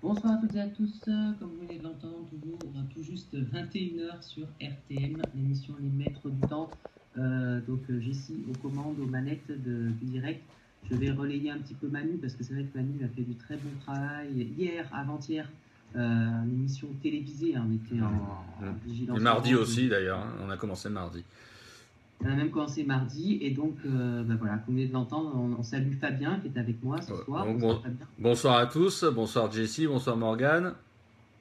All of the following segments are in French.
Bonsoir à toutes et à tous. Comme vous venez de l'entendre, toujours tout juste 21h sur RTM, l'émission Les Maîtres du Temps. Jessie aux commandes, aux manettes du direct. Je vais relayer un petit peu Manu parce que c'est vrai que Manu a fait du très bon travail hier, avant-hier. Une émission télévisée, hein, on était en vigilance. Et mardi aussi d'ailleurs, hein, on a commencé mardi. On a même commencé mardi et donc voilà, comme vous venez de l'entendre, on salue Fabien qui est avec moi ce soir. Bonsoir à tous, bonsoir Jessie, bonsoir Morgane.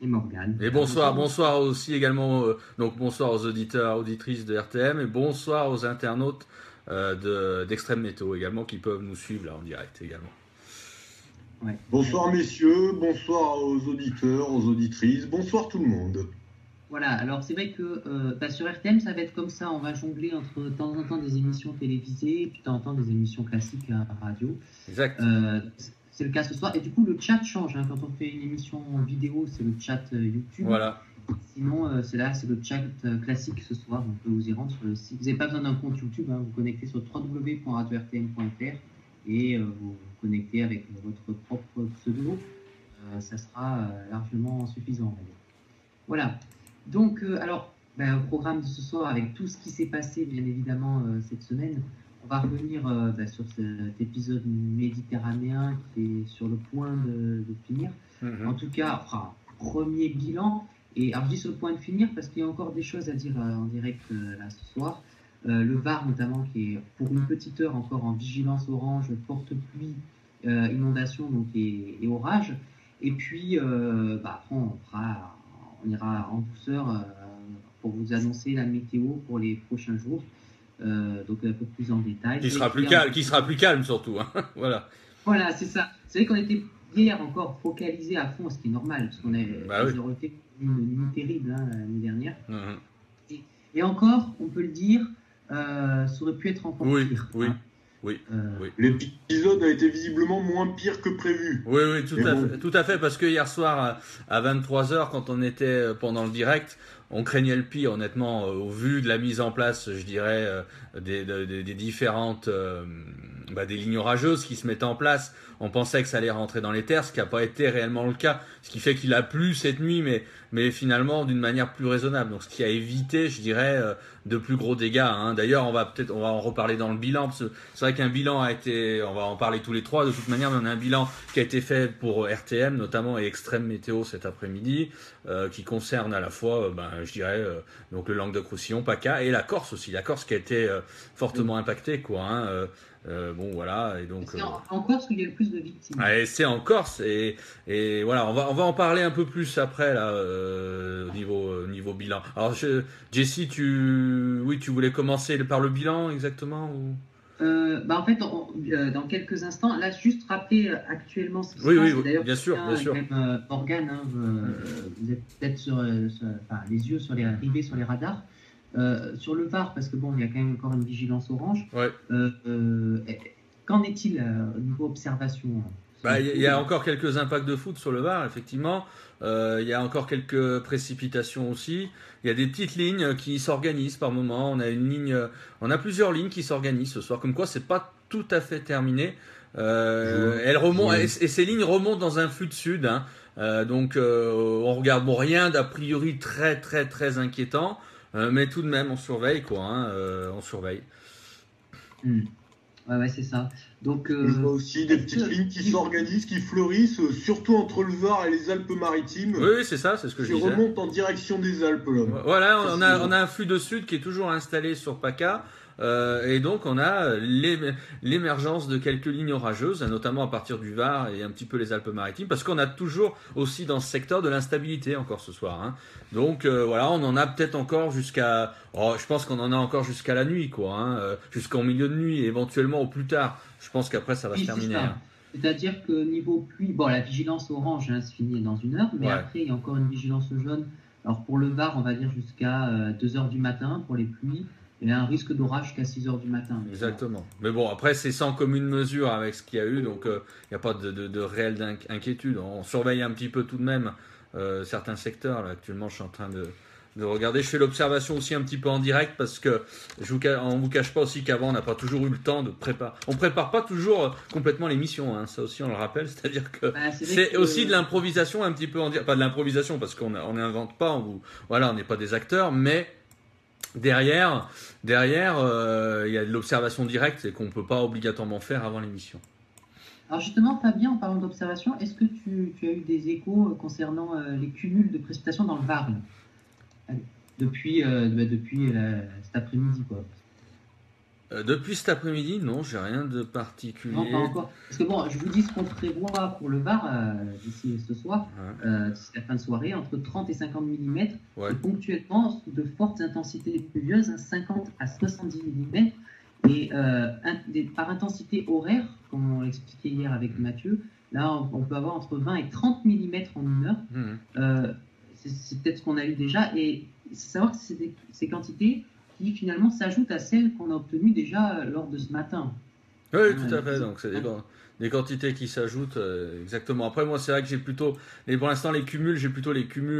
Et Morgane. Et bonsoir aussi également, bonsoir aux auditeurs, auditrices de RTM et bonsoir aux internautes d'Extrême Météo également qui peuvent nous suivre là en direct également. Ouais. Bonsoir messieurs, bonsoir aux auditeurs, aux auditrices, bonsoir tout le monde. Voilà, alors c'est vrai que sur RTM, ça va être comme ça, on va jongler entre de temps en temps des émissions télévisées et puis de temps en temps des émissions classiques à radio. Exact. C'est le cas ce soir. Et du coup, le chat change. Hein. Quand on fait une émission vidéo, c'est le chat YouTube. Voilà. Sinon, c'est le chat classique ce soir. On peut vous y rendre sur le site. Vous n'avez pas besoin d'un compte YouTube. Hein. Vous connectez sur www.radio-rtm.fr et vous vous connectez avec votre propre pseudo. Ça sera largement suffisant. Voilà. Donc, au programme de ce soir, avec tout ce qui s'est passé, bien évidemment, cette semaine, on va revenir sur cet épisode méditerranéen qui est sur le point de finir. En tout cas, premier bilan. Et alors, je dis sur le point de finir parce qu'il y a encore des choses à dire en direct là ce soir. Le Var, notamment, qui est pour une petite heure encore en vigilance orange, porte-pluie, inondation et orage. Et puis, après, on ira en douceur pour vous annoncer la météo pour les prochains jours. Donc un peu plus en détail. Qui sera plus calme surtout. Hein. Voilà. Voilà, c'est ça. C'est vrai qu'on était hier encore focalisé à fond, ce qui est normal, parce qu'on a été une nuit terrible l'année dernière. Et encore, on peut le dire, ça aurait pu être encore pire. Oui. L'épisode a été visiblement moins pire que prévu. Oui, tout à fait, parce que hier soir à 23h, quand on était pendant le direct, on craignait le pire, honnêtement, au vu de la mise en place, je dirais, des différentes des lignes orageuses qui se mettaient en place. On pensait que ça allait rentrer dans les terres, ce qui n'a pas été réellement le cas. Ce qui fait qu'il a plu cette nuit, mais finalement d'une manière plus raisonnable. Donc ce qui a évité, je dirais, de plus gros dégâts. Hein. D'ailleurs, on va en reparler dans le bilan. Parce que c'est vrai qu'un bilan a été, on va en parler tous les trois de toute manière, mais on a un bilan qui a été fait pour RTM notamment et Extrême Météo cet après-midi, qui concerne à la fois, je dirais, donc le Languedoc-Roussillon, PACA et la Corse aussi. La Corse qui a été fortement impactée, quoi. Hein. Voilà, et donc c'est en Corse où il y a le plus de victimes. C'est en Corse et voilà, on va en parler un peu plus après là au niveau bilan. Alors Jessie, tu voulais commencer par le bilan exactement ou... En fait, dans quelques instants, là, juste rappeler actuellement ce qui se passe. Oui, bien sûr. Morgane, hein, vous êtes peut-être les yeux rivés sur les radars. Sur le Var, parce que il y a quand même encore une vigilance orange. Ouais. Qu'en est-il au niveau observation? Il y a encore quelques impacts de foudre sur le Var, effectivement. Il y a encore quelques précipitations aussi. Il y a des petites lignes qui s'organisent par moment. On a plusieurs lignes qui s'organisent ce soir. Comme quoi, c'est pas tout à fait terminé. Elles remontent et ces lignes remontent dans un flux de sud. Hein. On regarde rien d'a priori très très très inquiétant. Mais tout de même, on surveille, quoi. Hein, on surveille. Ouais, c'est ça. Donc, je vois aussi des petites lignes qui s'organisent, qui fleurissent, surtout entre le Var et les Alpes-Maritimes. Oui, c'est ça, c'est ce que je disais. Qui remontent en direction des Alpes. Là. Voilà, on a un flux de sud qui est toujours installé sur PACA. Et donc on a l'émergence de quelques lignes orageuses, notamment à partir du Var et un petit peu les Alpes-Maritimes, parce qu'on a toujours aussi dans ce secteur de l'instabilité encore ce soir. Hein. Donc voilà, on en a peut-être encore jusqu'à, je pense qu'on en a encore jusqu'à la nuit, quoi, hein, jusqu'en milieu de nuit, et éventuellement au plus tard. Je pense qu'après ça va se terminer. Hein. C'est-à-dire que niveau pluie, la vigilance orange se finit dans 1 heure, mais après il y a encore une vigilance jaune. Alors pour le Var, on va dire jusqu'à 2h du matin pour les pluies. Il y a un risque d'orage jusqu'à 6h du matin. Exactement. Mais bon, après, c'est sans commune mesure avec ce qu'il y a eu, donc il n'y a pas de réelle inquiétude. On surveille un petit peu tout de même certains secteurs. Là, actuellement, je suis en train de regarder. Je fais l'observation aussi un petit peu en direct parce que on vous cache pas aussi qu'avant on n'a pas toujours eu le temps de préparer. On prépare pas toujours complètement l'émission, hein. Ça aussi on le rappelle, c'est-à-dire que c'est aussi de l'improvisation un petit peu en direct, pas de l'improvisation parce qu'on n'invente pas, on n'est pas des acteurs, mais derrière, il y a de l'observation directe et qu'on peut pas obligatoirement faire avant l'émission. Alors justement, Fabien, en parlant d'observation, est-ce que tu as eu des échos concernant les cumuls de précipitations dans le Var depuis cet après-midi, quoi? Depuis cet après-midi, non, j'ai rien de particulier. Non, pas encore. Parce que bon, je vous dis ce qu'on prévoit pour le Var d'ici ce soir, d'ici la fin de soirée, entre 30 et 50 mm, et ponctuellement de fortes intensités pluvieuses, 50 à 70 mm. Et par intensité horaire, comme on l'expliquait hier avec Mathieu, là on peut avoir entre 20 et 30 mm en une heure. C'est peut-être ce qu'on a eu déjà. Et il faut savoir que c'est ces quantités qui finalement s'ajoutent à celles qu'on a obtenues déjà lors de ce matin. Oui, tout à fait. Donc c'est des quantités qui s'ajoutent exactement. Après moi c'est vrai que j'ai plutôt, pour l'instant les cumuls,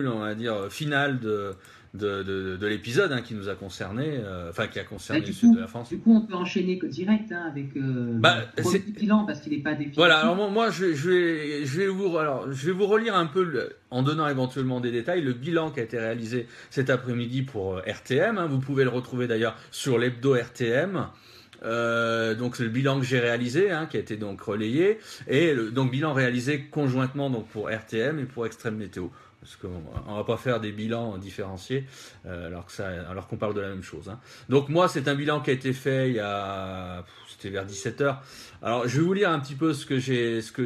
on va dire finales de l'épisode qui nous a concerné, qui a concerné le sud de la France. Du coup, on peut enchaîner direct avec le bilan parce qu'il n'est pas défini. Voilà, alors moi je vais vous relire un peu, en donnant éventuellement des détails, le bilan qui a été réalisé cet après-midi pour RTM. Vous pouvez le retrouver d'ailleurs sur l'hebdo RTM. Donc c'est le bilan que j'ai réalisé, qui a été donc relayé, et donc bilan réalisé conjointement donc pour RTM et pour Extrême Météo. Parce qu'on ne va pas faire des bilans différenciés alors qu'on parle de la même chose. Donc moi, c'est un bilan qui a été fait c'était vers 17h. Alors je vais vous lire un petit peu ce que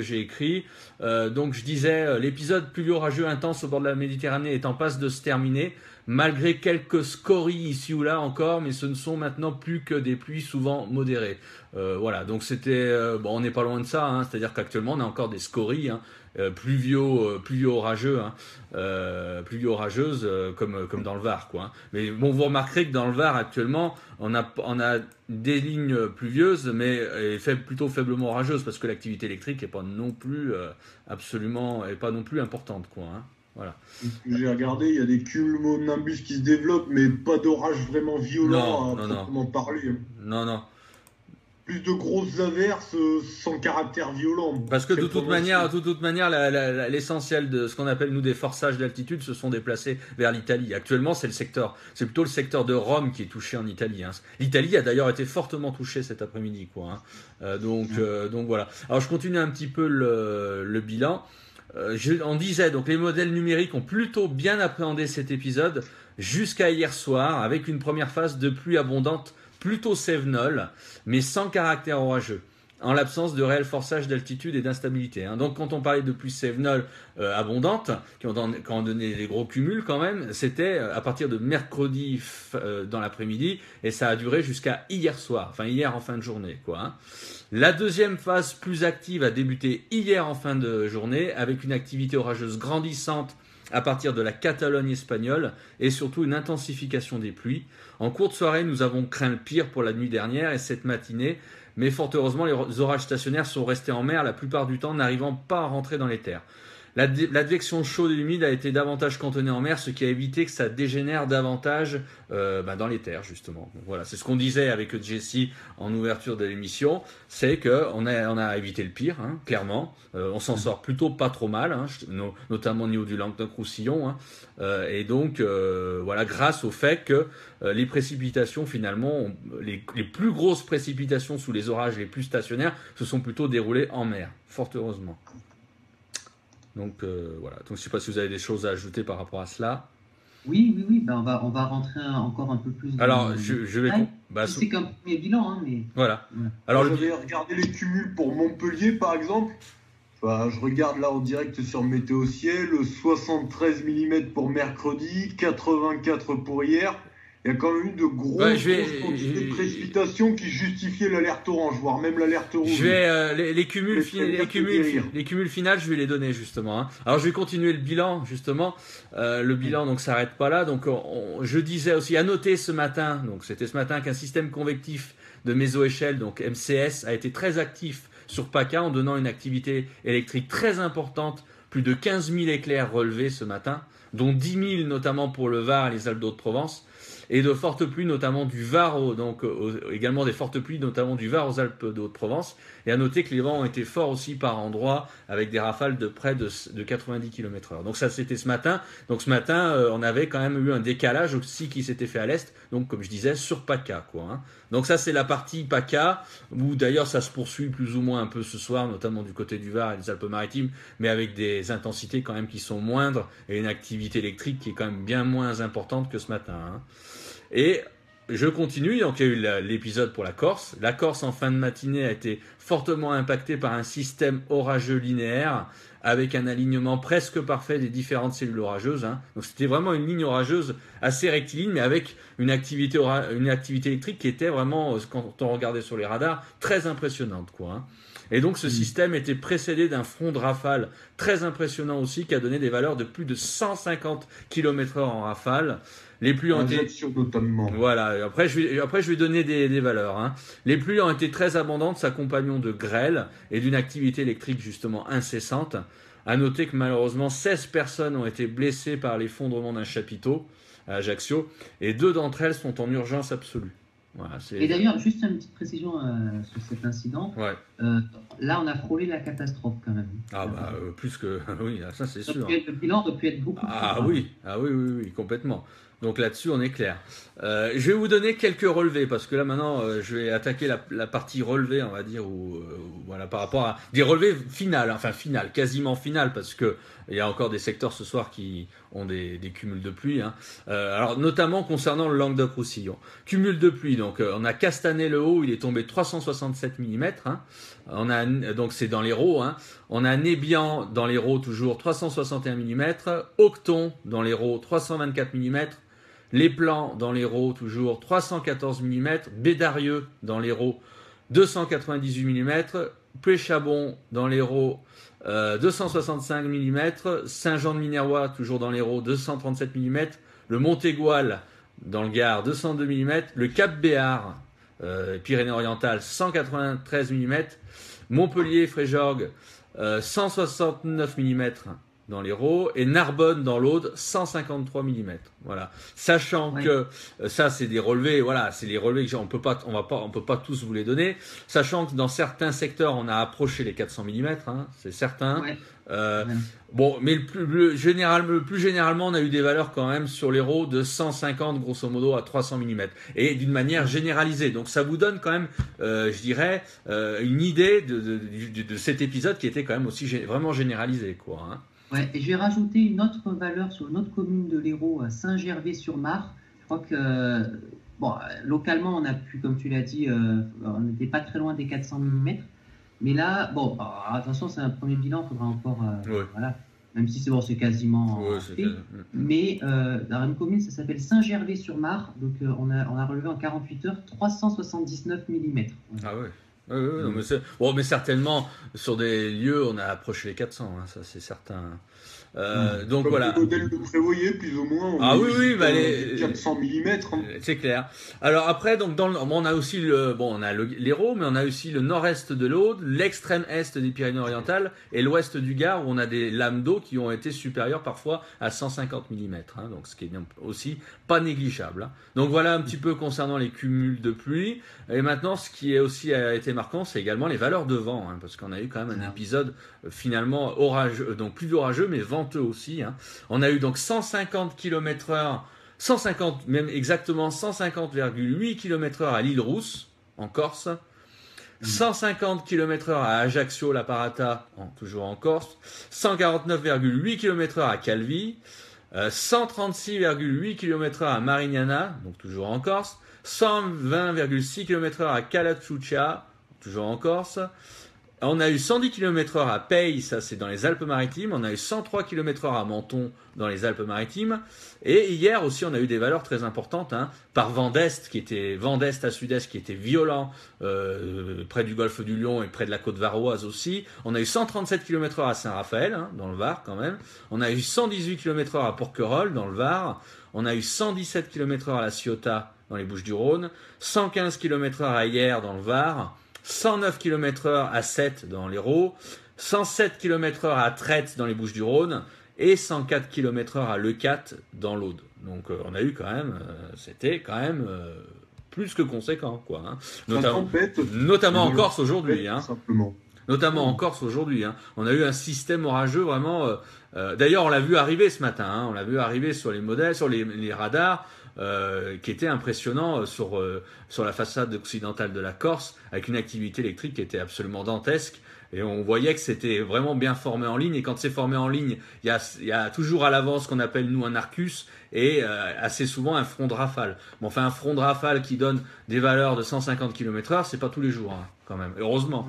j'ai écrit. Donc je disais, l'épisode pluvieux-orageux intense au bord de la Méditerranée est en passe de se terminer, malgré quelques scories ici ou là encore, mais ce ne sont maintenant plus que des pluies souvent modérées. Voilà, donc c'était... on n'est pas loin de ça, c'est-à-dire qu'actuellement on a encore des scories, pluvieux-orageuses, comme dans le Var, quoi. Mais bon, vous remarquerez que dans le Var actuellement, on a des lignes pluvieuses, mais plutôt faiblement orageuses, parce que l'activité électrique n'est pas non plus pas non plus importante, quoi. Voilà. J'ai regardé, il y a des cumulonimbus qui se développent, mais pas d'orage vraiment violent à proprement parler. Non. Plus de grosses averses sans caractère violent. Parce que de toute manière, l'essentiel de ce qu'on appelle nous des forçages d'altitude se sont déplacés vers l'Italie. Actuellement, c'est plutôt le secteur de Rome qui est touché en Italie. L'Italie a d'ailleurs été fortement touchée cet après-midi, quoi. Donc voilà. Alors je continue un petit peu le bilan. On disait donc les modèles numériques ont plutôt bien appréhendé cet épisode jusqu'à hier soir, avec une première phase de pluie abondante plutôt cévenole, mais sans caractère orageux, en l'absence de réel forçage d'altitude et d'instabilité. Donc quand on parlait de pluie cévenole abondante, quand on donnait des gros cumuls quand même, c'était à partir de mercredi dans l'après-midi, et ça a duré jusqu'à hier soir, hier en fin de journée, quoi. La deuxième phase plus active a débuté hier en fin de journée, avec une activité orageuse grandissante à partir de la Catalogne espagnole et surtout une intensification des pluies. En cours de soirée, nous avons craint le pire pour la nuit dernière et cette matinée, mais fort heureusement, les orages stationnaires sont restés en mer la plupart du temps, n'arrivant pas à rentrer dans les terres. L'advection chaude et humide a été davantage cantonnée en mer, ce qui a évité que ça dégénère davantage dans les terres, justement. Donc, voilà, c'est ce qu'on disait avec Jessie en ouverture de l'émission, c'est qu'on a évité le pire, clairement. On s'en sort plutôt pas trop mal, notamment au niveau du Languedoc-Roussillon. Et donc, voilà, grâce au fait que les précipitations, finalement, les plus grosses précipitations sous les orages les plus stationnaires se sont plutôt déroulées en mer, fort heureusement. Donc voilà. Donc je ne sais pas si vous avez des choses à ajouter par rapport à cela. Oui. On va rentrer encore un peu plus. Alors je vais. C'est qu'un premier bilan, mais. Voilà. Alors j'avais regardé les cumuls pour Montpellier par exemple. Je regarde là en direct sur Météo Ciel, 73 mm pour mercredi, 84 pour hier. Il y a quand même eu de grosses quantités de précipitations qui justifiaient l'alerte orange, voire même l'alerte rouge. Je vais les cumuls finales, je vais les donner justement. Alors je vais continuer le bilan justement. Le bilan donc s'arrête pas là. Donc je disais aussi à noter ce matin, donc c'était ce matin qu'un système convectif de mésoéchelle, donc MCS, a été très actif sur PACA en donnant une activité électrique très importante plus de 15 000 éclairs relevés ce matin, dont 10 000 notamment pour le Var et les Alpes-de-Haute-Provence, et de fortes pluies notamment du Var, également des fortes pluies notamment du Var aux Alpes de Haute-Provence. Et à noter que les vents ont été forts aussi par endroits avec des rafales de près de 90 km/h. Donc ça c'était ce matin. Donc ce matin on avait quand même eu un décalage aussi qui s'était fait à l'est. Donc comme je disais sur PACA quoi. Hein. Donc ça c'est la partie PACA où d'ailleurs ça se poursuit plus ou moins un peu ce soir, notamment du côté du Var et des Alpes-Maritimes, mais avec des intensités quand même qui sont moindres et une activité électrique qui est quand même bien moins importante que ce matin. Hein. Et je continue, donc il y a eu l'épisode pour la Corse. La Corse en fin de matinée a été fortement impactée par un système orageux linéaire avec un alignement presque parfait des différentes cellules orageuses. Hein. Donc c'était vraiment une ligne orageuse assez rectiligne, mais avec une activité électrique qui était vraiment, quand on regardait sur les radars, très impressionnante, quoi. Hein. Et donc ce système était précédé d'un front de rafale très impressionnant aussi qui a donné des valeurs de plus de 150 km/h en rafale. Les pluies ont été notamment. Voilà. Après je vais donner des valeurs. Hein. Les pluies ont été très abondantes, s'accompagnant de grêles et d'une activité électrique justement incessante. À noter que malheureusement 16 personnes ont été blessées par l'effondrement d'un chapiteau à Ajaccio et 2 d'entre elles sont en urgence absolue. Voilà, et d'ailleurs, juste une petite précision sur cet incident. Ouais. Là, on a frôlé la catastrophe quand même. Ah bah plus que oui, ça c'est sûr. Le bilan aurait pu être beaucoup plus grave. Oui, complètement. Donc là-dessus, on est clair. Je vais vous donner quelques relevés parce que là maintenant, je vais attaquer la partie relevée, on va dire, voilà, par rapport à des relevés finales, quasiment finales, parce que il y a encore des secteurs ce soir qui ont des cumuls de pluie. Hein. Alors notamment concernant le Languedoc-Roussillon, cumul de pluie. Donc on a Castanet-le-Haut, il est tombé 367 mm. Hein. On a donc c'est dans l'Hérault. Hein. On a Nébian dans l'Hérault toujours 361 mm. Aucton dans l'Hérault 324 mm. Les Plans dans l'Hérault toujours 314 mm, Bédarieux dans l'Hérault 298 mm, Pléchabon dans l'Hérault 265 mm, Saint-Jean-de-Minervois toujours dans l'Hérault 237 mm, le Montégoal dans le Gard 202 mm, le Cap-Béar Pyrénées-Orientales 193 mm, Montpellier-Fréjorgues 169 mm dans l'Hérault et Narbonne dans l'Aude 153 mm. Voilà. Sachant que ça c'est des relevés, voilà, c'est les relevés que on peut pas tous vous les donner. Sachant que dans certains secteurs on a approché les 400 mm, hein, c'est certain. Ouais. Bon, mais le plus généralement, on a eu des valeurs quand même sur l'Hérault de 150 grosso modo à 300 mm et d'une manière généralisée. Donc ça vous donne quand même, je dirais, une idée de cet épisode qui était quand même aussi vraiment généralisé, quoi. Hein. Ouais, et je vais rajouter une autre valeur sur une autre commune de l'Hérault, Saint-Gervais-sur-Marne. Je crois que, bon, localement, on a pu, comme tu l'as dit, on n'était pas très loin des 400 mm. Mais là, bon, attention, c'est un premier bilan, il faudra encore, voilà, même si c'est bon, c'est quasiment fait. Mais dans une commune, ça s'appelle Saint-Gervais-sur-Marne, donc on a relevé en 48 heures 379 mm. Ah ouais. Non, mais certainement sur des lieux on a approché les 400, hein, ça c'est certain. Donc comme voilà. Le modèle le prévoyait plus ou moins. Les 400 mm. Hein. C'est clair. Alors après, donc on a aussi l'Hérault, mais on a aussi le nord-est de l'Aude, l'extrême est des Pyrénées-Orientales et l'ouest du Gard où on a des lames d'eau qui ont été supérieures parfois à 150 mm. Hein, donc ce qui est aussi pas négligeable. Hein. Donc voilà un petit peu concernant les cumuls de pluie. Et maintenant, ce qui est aussi a été marquant, c'est également les valeurs de vent, hein, parce qu'on a eu quand même un épisode finalement orageux, donc plus orageux, mais venteux aussi. Hein. On a eu donc 150 km/h, 150, même exactement 150,8 km/h à l'île Rousse, en Corse. 150 km/h à Ajaccio, la Parata, toujours en Corse. 149,8 km/h à Calvi. 136,8 km/h à Marignana, donc toujours en Corse. 120,6 km/h à Calachucha, toujours en Corse. On a eu 110 km/h à Peille, ça c'est dans les Alpes-Maritimes. On a eu 103 km/h à Menton, dans les Alpes-Maritimes. Et hier aussi, on a eu des valeurs très importantes, hein, par vent d'est à sud-est, qui était violent près du golfe du Lion et près de la côte varoise aussi. On a eu 137 km/h à Saint-Raphaël, hein, dans le Var quand même. On a eu 118 km/h à Porquerolles, dans le Var. On a eu 117 km/h à La Ciotat, dans les Bouches-du-Rhône. 115 km/h à Hyères, dans le Var. 109 km/h à Sète dans l'Hérault, 107 km/h à Trette dans les Bouches-du-Rhône et 104 km/h à Leucate dans l'Aude. Donc on a eu quand même, c'était quand même plus que conséquent, quoi. Hein. Notamment en Corse aujourd'hui. Hein. Simplement. Notamment en Corse aujourd'hui. Hein. On a eu un système orageux vraiment. D'ailleurs, on l'a vu arriver ce matin. Hein. On l'a vu arriver sur les modèles, sur les radars, qui était impressionnant sur la façade occidentale de la Corse, avec une activité électrique qui était absolument dantesque. Et on voyait que c'était vraiment bien formé en ligne. Et quand c'est formé en ligne, il y a toujours à l'avance ce qu'on appelle nous un arcus et assez souvent un front de rafale. Bon, enfin, un front de rafale qui donne des valeurs de 150 km/h, c'est pas tous les jours, hein, quand même. Heureusement.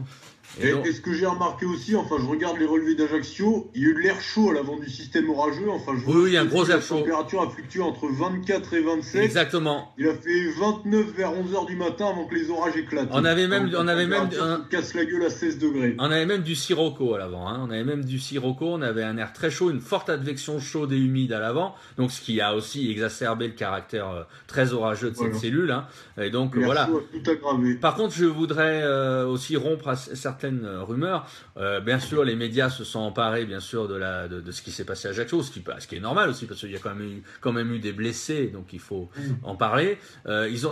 Et ce que j'ai remarqué aussi, enfin je regarde les relevés d'Ajaccio, il y a eu de l'air chaud à l'avant du système orageux. Enfin, je oui, il y a un gros air chaud. La température a fluctué entre 24 et 27. Exactement. Il a fait 29 vers 11h du matin avant que les orages éclatent. On avait même casse la gueule à 16 degrés. On avait même du sirocco à l'avant. Hein. On avait un air très chaud, une forte advection chaude et humide à l'avant. Donc ce qui a aussi exacerbé le caractère très orageux de cette cellule. Hein. Et donc voilà. Chaud a tout aggravé. Par contre, je voudrais aussi rompre à certaines rumeurs. Bien sûr, les médias se sont emparés, bien sûr, de ce qui s'est passé à Ajaccio, ce qui est normal aussi, parce qu'il y a quand même eu des blessés, donc il faut en parler.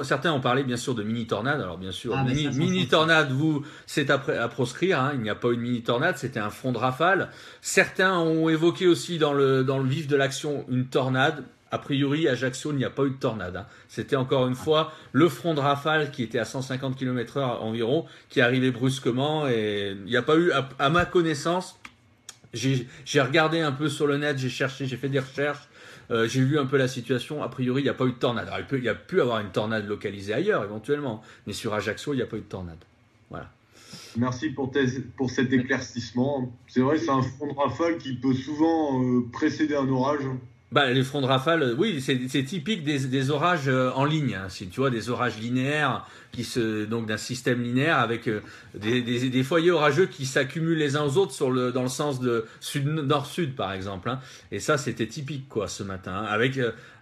Certains ont parlé, bien sûr, de mini-tornade. Alors, bien sûr, mini-tornade, c'est à proscrire. Hein. Il n'y a pas eu de mini-tornade, c'était un front de rafale. Certains ont évoqué aussi dans le vif de l'action une tornade. A priori, à Ajaccio, il n'y a pas eu de tornade. Hein. C'était encore une fois le front de rafale qui était à 150 km/h environ, qui arrivait brusquement. Et il n'y a pas eu, à ma connaissance, j'ai regardé un peu sur le net, j'ai cherché, j'ai fait des recherches, j'ai vu un peu la situation. A priori, il n'y a pas eu de tornade. Alors, il y a pu avoir une tornade localisée ailleurs, éventuellement. Mais sur Ajaccio, il n'y a pas eu de tornade. Voilà. Merci pour cet éclaircissement. C'est vrai, c'est un front de rafale qui peut souvent précéder un orage. Les fronts de rafale, oui, c'est typique des orages en ligne. Hein, tu vois, des orages linéaires donc d'un système linéaire avec des foyers orageux qui s'accumulent les uns aux autres dans le sens de nord-sud par exemple. Hein. Et ça, c'était typique quoi ce matin, hein,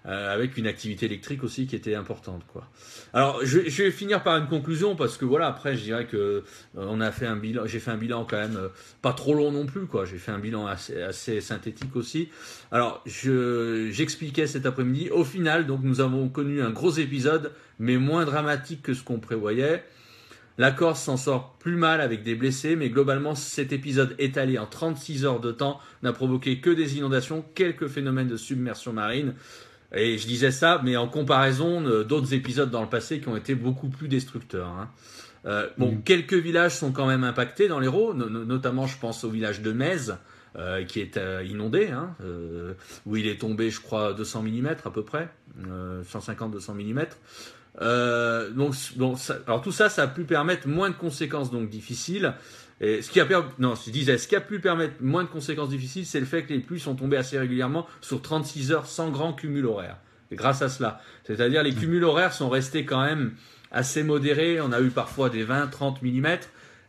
avec une activité électrique aussi qui était importante quoi. Alors, je vais finir par une conclusion parce que voilà, après, je dirais que j'ai fait un bilan quand même pas trop long non plus quoi. J'ai fait un bilan assez synthétique aussi. Alors, j'expliquais cet après-midi. Au final, donc, nous avons connu un gros épisode, mais moins dramatique que ce qu'on prévoyait. La Corse s'en sort plus mal avec des blessés, mais globalement, cet épisode étalé en 36 heures de temps n'a provoqué que des inondations, quelques phénomènes de submersion marine. Et je disais ça, mais en comparaison d'autres épisodes dans le passé qui ont été beaucoup plus destructeurs. Hein. Quelques villages sont quand même impactés dans l'Hérault, notamment je pense au village de Metz, qui est inondé, hein, où il est tombé, je crois, 200 mm à peu près, 150-200 mm. Alors tout ça a pu permettre moins de conséquences donc difficiles. Et ce qui a pu permettre moins de conséquences difficiles, c'est le fait que les pluies sont tombées assez régulièrement sur 36 heures sans grand cumul horaire. Et grâce à cela, c'est-à-dire les cumuls horaires sont restés quand même assez modérés. On a eu parfois des 20-30 mm.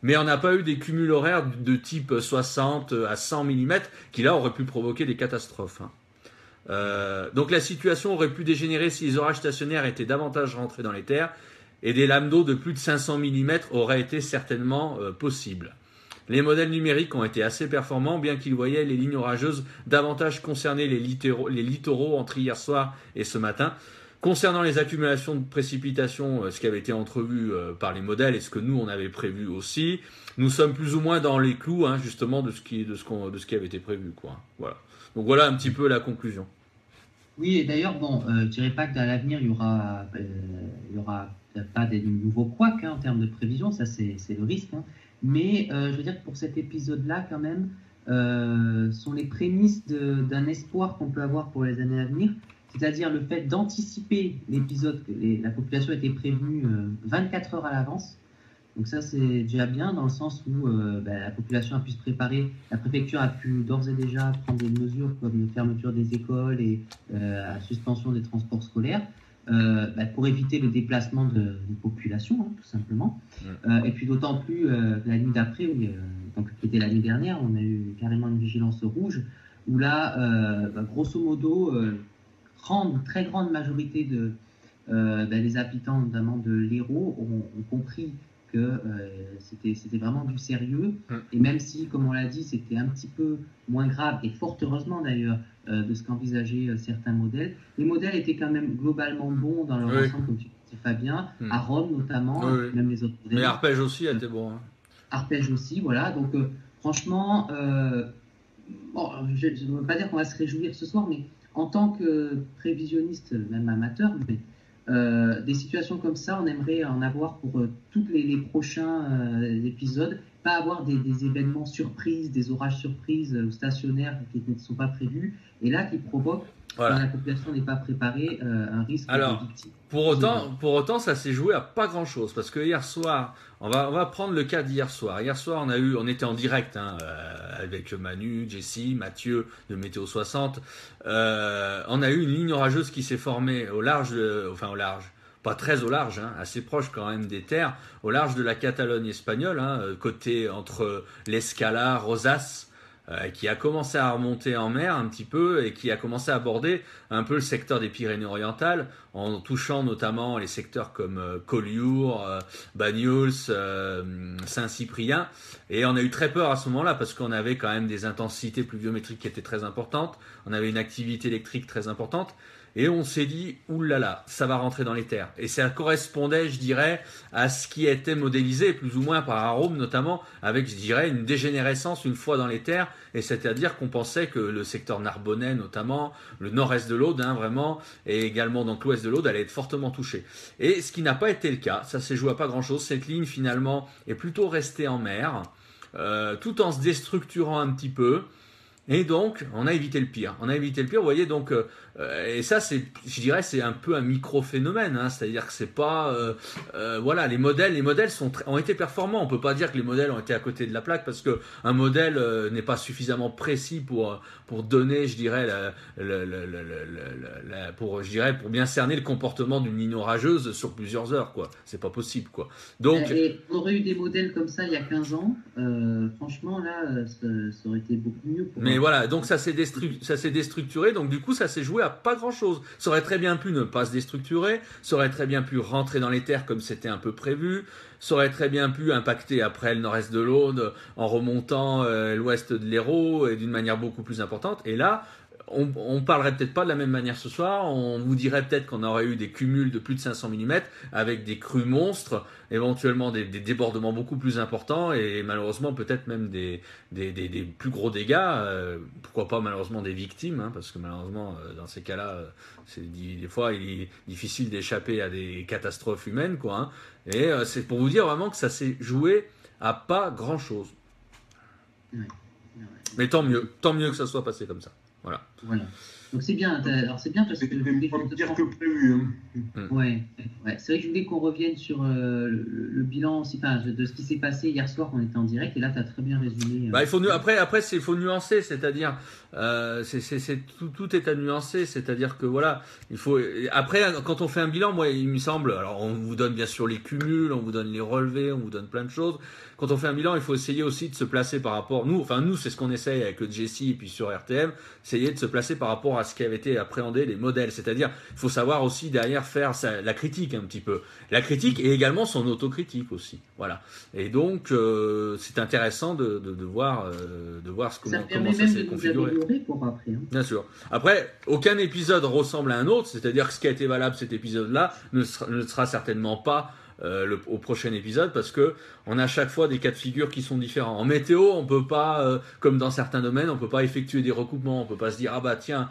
Mais on n'a pas eu des cumuls horaires de type 60 à 100 mm qui là auraient pu provoquer des catastrophes. Hein. Donc la situation aurait pu dégénérer si les orages stationnaires étaient davantage rentrés dans les terres et des lames d'eau de plus de 500 mm auraient été certainement possibles. Les modèles numériques ont été assez performants, bien qu'ils voyaient les lignes orageuses davantage concerner les littoraux entre hier soir et ce matin. Concernant les accumulations de précipitations, ce qui avait été entrevu par les modèles et ce que nous on avait prévu aussi, nous sommes plus ou moins dans les clous hein, justement de ce qui avait été prévu quoi. Voilà. Donc voilà un petit peu la conclusion. Oui, et d'ailleurs je dirais pas que dans l'avenir il y aura pas des nouveaux couacs hein, en termes de prévision, ça c'est le risque. Hein. Mais je veux dire que pour cet épisode-là quand même sont les prémices d'un espoir qu'on peut avoir pour les années à venir. C'est-à-dire le fait d'anticiper l'épisode, la population a été prévenue 24 heures à l'avance. Donc ça, c'est déjà bien dans le sens où la population a pu se préparer. La préfecture a pu d'ores et déjà prendre des mesures comme la fermeture des écoles et la suspension des transports scolaires pour éviter le déplacement de population, hein, tout simplement. Et puis d'autant plus la nuit d'après, donc qui était la nuit dernière, on a eu carrément une vigilance rouge où là, grosso modo, très grande majorité des habitants, notamment de l'Hérault, ont compris que c'était vraiment du sérieux. Et même si, comme on l'a dit, c'était un petit peu moins grave, et fort heureusement d'ailleurs, de ce qu'envisageaient certains modèles, les modèles étaient quand même globalement bons dans leur ensemble, comme tu disais Fabien, à Rome notamment, même les autres modèles. Mais Arpège aussi était bon. Hein. Arpège aussi, voilà. Donc franchement, bon, je ne veux pas dire qu'on va se réjouir ce soir, mais en tant que prévisionniste, même amateur, mais, des situations comme ça, on aimerait en avoir pour tous les prochains épisodes, pas avoir des événements surprises, des orages surprises ou stationnaires qui ne sont pas prévus, et là qui provoquent, quand la population n'est pas préparée, un risque de victime. Pour autant, ça s'est joué à pas grand chose, parce que hier soir, on va prendre le cas d'hier soir. Hier soir, on était en direct avec Manu, Jessie, Mathieu de Météo 60. On a eu une ligne orageuse qui s'est formée au large, pas très au large, assez proche quand même des terres, au large de la Catalogne espagnole, côté entre l'Escala, Rosas, qui a commencé à remonter en mer un petit peu et qui a commencé à aborder un peu le secteur des Pyrénées-Orientales en touchant notamment les secteurs comme Collioure, Banyuls, Saint-Cyprien. Et on a eu très peur à ce moment-là parce qu'on avait quand même des intensités pluviométriques qui étaient très importantes, on avait une activité électrique très importante. Et on s'est dit, oulala, ça va rentrer dans les terres. Et ça correspondait, je dirais, à ce qui était modélisé, plus ou moins par Arome notamment, avec, je dirais, une dégénérescence une fois dans les terres. Et c'est-à-dire qu'on pensait que le secteur narbonnais, notamment, le nord-est de l'Aude, vraiment, et également donc l'ouest de l'Aude, allait être fortement touché. Et ce qui n'a pas été le cas, ça s'est joué à pas grand-chose. Cette ligne, finalement, est plutôt restée en mer, tout en se déstructurant un petit peu. Et donc, on a évité le pire. Vous voyez, donc, et ça, je dirais, c'est un peu un micro-phénomène. C'est-à-dire que c'est pas, voilà, les modèles ont été performants. On peut pas dire que les modèles ont été à côté de la plaque parce que un modèle n'est pas suffisamment précis pour donner, je dirais, pour bien cerner le comportement d'une ligne orageuse sur plusieurs heures, quoi. C'est pas possible, quoi. Donc, on aurait eu des modèles comme ça il y a 15 ans. Franchement, là, ça aurait été beaucoup mieux. Mais voilà, donc ça s'est déstructuré, donc du coup ça s'est joué à pas grand chose. Ça aurait très bien pu ne pas se déstructurer, ça aurait très bien pu rentrer dans les terres comme c'était un peu prévu, ça aurait très bien pu impacter après le nord-est de l'Aude en remontant l'ouest de l'Hérault et d'une manière beaucoup plus importante. Et là, on parlerait peut-être pas de la même manière ce soir, on vous dirait peut-être qu'on aurait eu des cumuls de plus de 500 mm avec des crues monstres, éventuellement des débordements beaucoup plus importants et malheureusement peut-être même des plus gros dégâts, pourquoi pas malheureusement des victimes, parce que malheureusement dans ces cas-là, des fois il est difficile d'échapper à des catastrophes humaines, quoi. Et c'est pour vous dire vraiment que ça s'est joué à pas grand-chose. Ouais. Mais tant mieux que ça soit passé comme ça. Voilà. Donc c'est bien. Alors c'est bien parce que pire que prévu. Ouais. C'est vrai que je voulais qu'on revienne sur le bilan aussi, de ce qui s'est passé hier soir quand on était en direct. Et là, tu as très bien résumé. Il faut il faut nuancer, c'est-à-dire tout est à nuancer, c'est-à-dire que voilà, il faut. Après, quand on fait un bilan, moi, il me semble. Alors, on vous donne bien sûr les cumuls, on vous donne les relevés, on vous donne plein de choses. Quand on fait un bilan, il faut essayer aussi de se placer par rapport. Nous, c'est ce qu'on essaye avec le Jessie et puis sur RTM, essayer de se placer par rapport à ce qui avait été appréhendé, les modèles. C'est-à-dire, il faut savoir aussi derrière faire la critique un petit peu. La critique et également son autocritique aussi. Voilà. Et donc, c'est intéressant de voir comment ça s'est configuré. Pour après, Bien sûr. Après, aucun épisode ressemble à un autre. C'est-à-dire que ce qui a été valable cet épisode-là ne sera certainement pas au prochain épisode parce que on a à chaque fois des cas de figure qui sont différents. En météo, on peut pas, comme dans certains domaines, on peut pas effectuer des recoupements. On peut pas se dire tiens,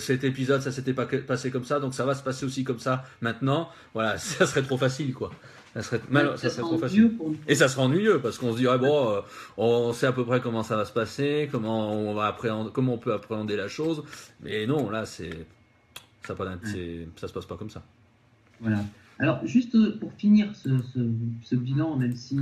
cet épisode ça s'était pas passé comme ça, donc ça va se passer aussi comme ça maintenant. Voilà, ça serait trop facile, quoi. Ça serait trop facile. Et ça serait ennuyeux parce qu'on se dirait on sait à peu près comment ça va se passer, comment on peut appréhender la chose. Mais non, là ça se passe pas comme ça. Voilà. Alors, juste pour finir ce bilan, même si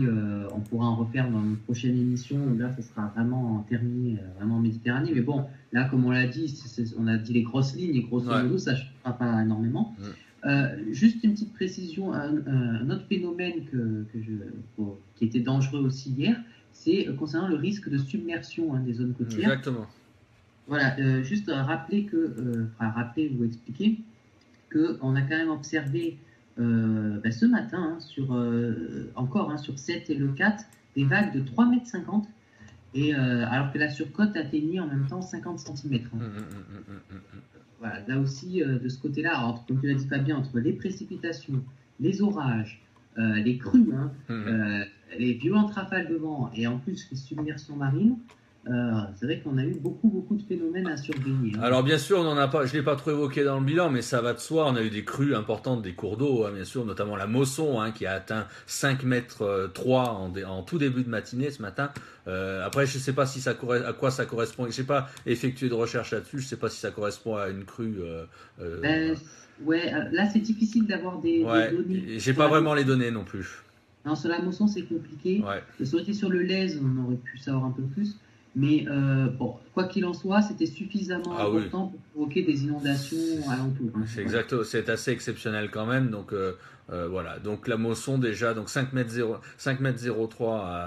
on pourra en refaire dans une prochaine émission, où là, ça sera vraiment terminé, vraiment en Méditerranée. Mais bon, là, comme on l'a dit, on a dit les grosses lignes, et grosso modo, ça ne changera pas énormément. Juste une petite précision, un autre phénomène qui était dangereux aussi hier, c'est concernant le risque de submersion des zones côtières. Exactement. Voilà, juste rappeler ou expliquer qu'on a quand même observé ce matin, encore sur 7 et le 4, des vagues de 3,50 m. Et alors que la surcote atteignait en même temps 50 cm. Voilà, là aussi, de ce côté-là, comme tu l'as dit Fabien, entre les précipitations, les orages, les crues, les violentes rafales de vent et en plus les submersions marines, c'est vrai qu'on a eu beaucoup de phénomènes à surveiller. Alors bien sûr, je ne l'ai pas trop évoqué dans le bilan, mais ça va de soi. On a eu des crues importantes des cours d'eau, bien sûr, notamment la Mosson, qui a atteint 5,3 mètres en tout début de matinée ce matin. Après, je ne sais pas à quoi ça correspond. Je n'ai pas effectué de recherche là-dessus. Je ne sais pas si ça correspond à une crue. Là c'est difficile d'avoir des données. J'ai pas vraiment les données non plus. Non, sur la Mosson c'est compliqué. Ça aurait été sur le Lez, on aurait pu savoir un peu plus. Mais quoi qu'il en soit, c'était suffisamment important pour provoquer des inondations alentour. C'est exact, c'est assez exceptionnel quand même. Donc voilà. Donc la Mosson déjà, donc 5,03 m,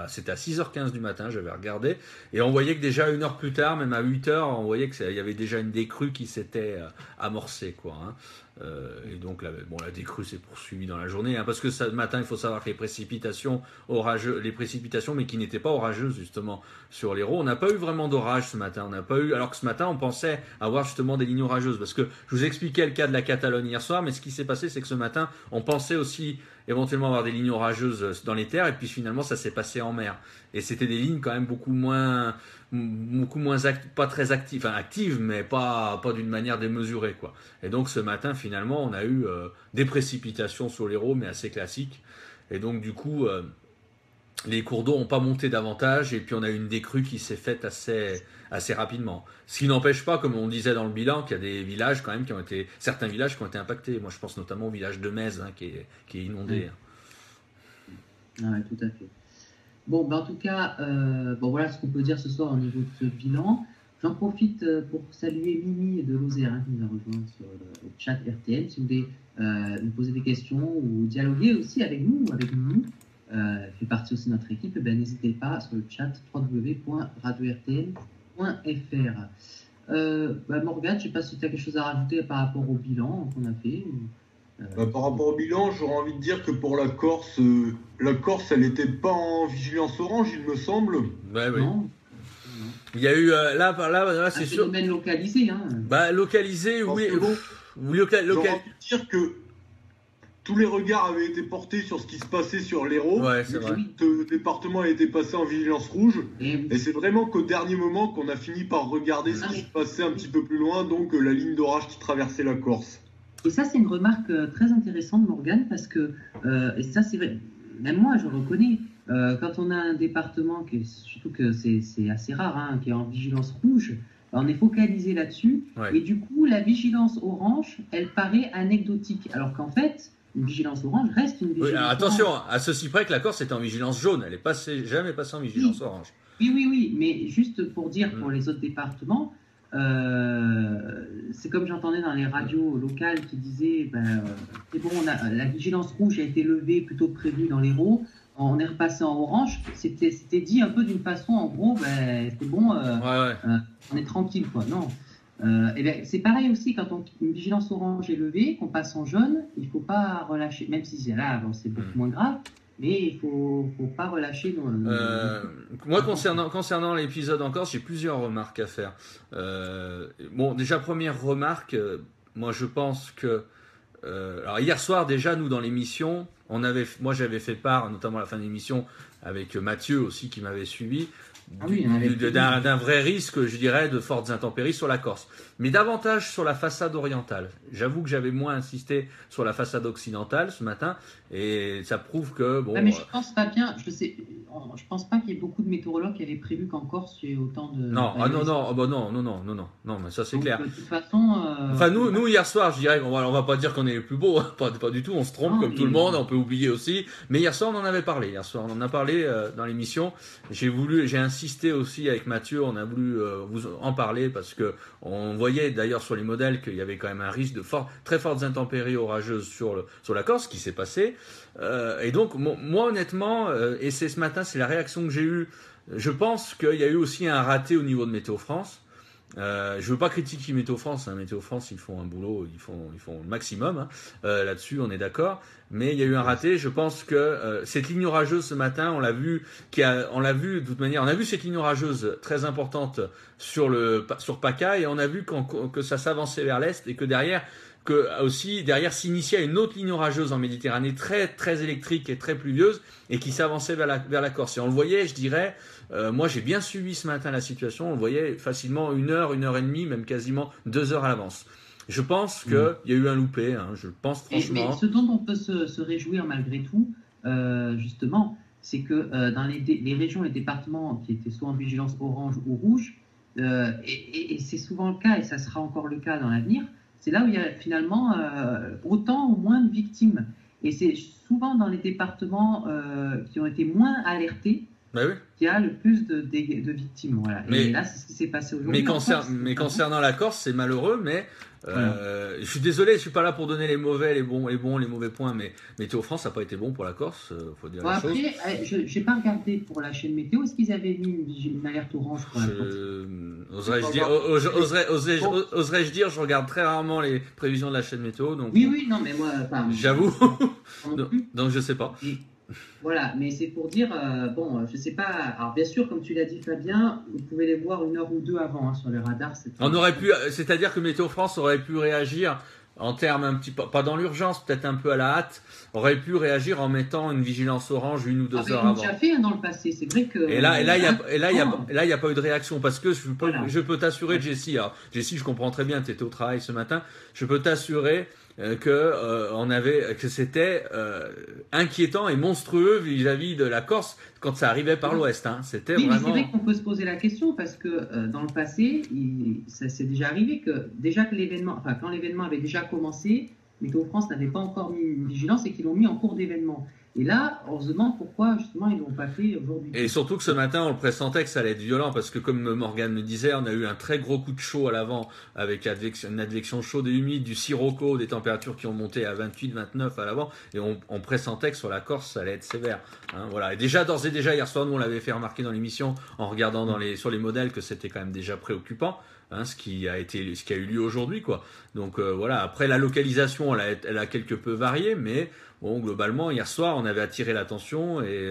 c'était à 6h15 du matin, j'avais regardé, et on voyait que déjà 1 heure plus tard, même à 8h, on voyait qu'il y avait déjà une décrue qui s'était amorcée, quoi. Et donc la décrue s'est poursuivie dans la journée, parce que ce matin, il faut savoir que les précipitations, mais qui n'étaient pas orageuses justement sur l'Hérault, on n'a pas eu vraiment d'orage ce matin. On n'a pas eu, alors que ce matin, on pensait avoir justement des lignes orageuses, parce que je vous expliquais le cas de la Catalogne hier soir, mais ce qui s'est passé, c'est que ce matin, on pensait aussi éventuellement avoir des lignes orageuses dans les terres, et puis finalement, ça s'est passé en mer. Et c'était des lignes quand même beaucoup moins pas très actives, actives, mais pas d'une manière démesurée, quoi. Et donc ce matin, finalement, on a eu des précipitations sur l'Hérault, mais assez classiques. Et donc du coup, les cours d'eau n'ont pas monté davantage, et puis on a eu une décrue qui s'est faite assez rapidement. Ce qui n'empêche pas, comme on disait dans le bilan, qu'il y a des villages quand même certains villages qui ont été impactés. Moi, je pense notamment au village de Metz, qui est inondé. Oui, tout à fait. Bon, en tout cas, voilà ce qu'on peut dire ce soir au niveau de ce bilan. J'en profite pour saluer Mimi de Lozère, qui nous a rejoint sur le chat RTL. Si vous voulez nous poser des questions ou dialoguer aussi avec nous, fait partie aussi de notre équipe, n'hésitez pas sur le chat www.radio-rtn.fr. Morgane, je ne sais pas si tu as quelque chose à rajouter par rapport au bilan qu'on a fait. Par rapport au bilan, j'aurais envie de dire que pour la Corse, elle n'était pas en vigilance orange, il me semble. Ouais, oui. Non. Il y a eu là c'est sûr. Un phénomène localisé. Localisé, oui. J'aurais envie de dire que tous les regards avaient été portés sur ce qui se passait sur l'Hérault. Ouais, c'est vrai. Le département a été passé en vigilance rouge. Et c'est vraiment qu'au dernier moment qu'on a fini par regarder ce qui se passait un petit peu plus loin, donc la ligne d'orage qui traversait la Corse. Et ça, c'est une remarque très intéressante, Morgane, parce que, et ça, c'est vrai, même moi, je reconnais, quand on a un département, surtout que c'est assez rare, qui est en vigilance rouge, on est focalisé là-dessus. Ouais. Et du coup, la vigilance orange, elle paraît anecdotique. Alors qu'en fait, une vigilance orange reste une vigilance orange. Attention, à ceci près que la Corse est en vigilance jaune. Elle n'est jamais passée en vigilance orange. Oui. Mais juste pour dire, pour les autres départements, c'est comme j'entendais dans les radios locales qui disaient c'est bon, la vigilance rouge a été levée plutôt que prévu dans l'Hérault, on est repassé en orange. C'était dit un peu d'une façon, en gros, c'est bon, on est tranquille, quoi. Non. C'est pareil aussi quand une vigilance orange est levée, qu'on passe en jaune, il ne faut pas relâcher, même si là c'est beaucoup moins grave. Mais il ne faut pas relâcher. Moi, concernant l'épisode en Corse, j'ai plusieurs remarques à faire. Déjà, première remarque, moi je pense que... alors hier soir, déjà, nous dans l'émission, moi j'avais fait part, notamment à la fin de l'émission, avec Mathieu aussi qui m'avait suivi, d'un vrai risque, je dirais, de fortes intempéries sur la Corse. Mais davantage sur la façade orientale. J'avoue que j'avais moins insisté sur la façade occidentale ce matin, et ça prouve que... mais je pense pas bien, je pense pas qu'il y ait beaucoup de météorologues qui avaient prévu qu'en Corse il y ait autant de... Non, mais ça c'est clair. De toute façon... Nous hier soir, je dirais, on va pas dire qu'on est les plus beaux, pas du tout, on se trompe comme tout le monde, on peut oublier aussi. Mais hier soir, on en avait parlé. On en a parlé dans l'émission. J'ai insisté aussi avec Mathieu, on a voulu vous en parler parce que on voyait d'ailleurs sur les modèles qu'il y avait quand même un risque de très fortes intempéries orageuses sur la Corse, qui s'est passé. Et donc, moi honnêtement, et c'est ce matin, c'est la réaction que j'ai eue. Je pense qu'il y a eu aussi un raté au niveau de Météo France. Je veux pas critiquer Météo France. Météo France, ils font un boulot, ils font le maximum. Là-dessus, on est d'accord. Mais il y a eu un raté. Je pense que cette ligne orageuse ce matin, on l'a vu de toute manière. On a vu cette ligne orageuse très importante sur PACA et on a vu que ça s'avançait vers l'est et que derrière s'initiait une autre ligne orageuse en Méditerranée très très électrique et très pluvieuse et qui s'avançait vers la Corse. Et on le voyait, je dirais. Moi, j'ai bien suivi ce matin la situation. On le voyait facilement 1 heure, 1 heure et demie, même quasiment 2 heures à l'avance. Je pense qu'il y a eu un loupé. Je pense franchement. Mais ce dont on peut se réjouir malgré tout, justement, c'est que dans les régions, les départements qui étaient soit en vigilance orange ou rouge, et c'est souvent le cas, et ça sera encore le cas dans l'avenir, c'est là où il y a finalement autant ou moins de victimes. Et c'est souvent dans les départements qui ont été moins alertés qu'il y a le plus de victimes. Voilà. Et là, c'est ce qui s'est passé aujourd'hui. Mais concernant la Corse, c'est malheureux, mais je suis désolé, je suis pas là pour donner les mauvais points, mais Météo France n'a pas été bon pour la Corse, faut dire la chose. Après, je n'ai pas regardé pour la chaîne météo, est-ce qu'ils avaient mis une alerte orange pour la Corse? Oserais-je dire, je regarde très rarement les prévisions de la chaîne météo, donc. Oui, non, mais moi, j'avoue, donc je sais pas. Voilà, mais c'est pour dire, je sais pas. Alors bien sûr, comme tu l'as dit, Fabien, vous pouvez les voir 1 heure ou 2 avant sur les radars. On aurait pu, c'est-à-dire que Météo France aurait pu réagir en termes un petit peu, pas dans l'urgence, peut-être un peu à la hâte, aurait pu réagir en mettant une vigilance orange 1 ou 2 heures avant. Ils l'ont déjà fait dans le passé, c'est vrai que. Et là, il y a pas eu de réaction parce que je peux t'assurer, Jessie, je comprends très bien, tu étais au travail ce matin, je peux t'assurer que c'était inquiétant et monstrueux vis-à-vis de la Corse quand ça arrivait par l'ouest. C'était vraiment. Mais c'est vrai qu'on peut se poser la question parce que dans le passé, ça s'est déjà arrivé que quand l'événement avait déjà commencé, Météo France n'avait pas encore mis une vigilance et qu'ils l'ont mis en cours d'événement. Et là, on se demande pourquoi justement ils ne l'ont pas fait aujourd'hui. Et surtout que ce matin, on le pressentait que ça allait être violent parce que comme Morgane me disait, on a eu un très gros coup de chaud à l'avant avec une advection chaude et humide, du sirocco, des températures qui ont monté à 28, 29 à l'avant et on pressentait que sur la Corse, ça allait être sévère. Voilà. Et d'ores et déjà, hier soir, nous on l'avait fait remarquer dans l'émission en regardant sur les modèles que c'était quand même déjà préoccupant. Ce qui a eu lieu aujourd'hui, quoi. Donc voilà. Après la localisation, elle a quelque peu varié, mais bon, globalement, hier soir, on avait attiré l'attention. Et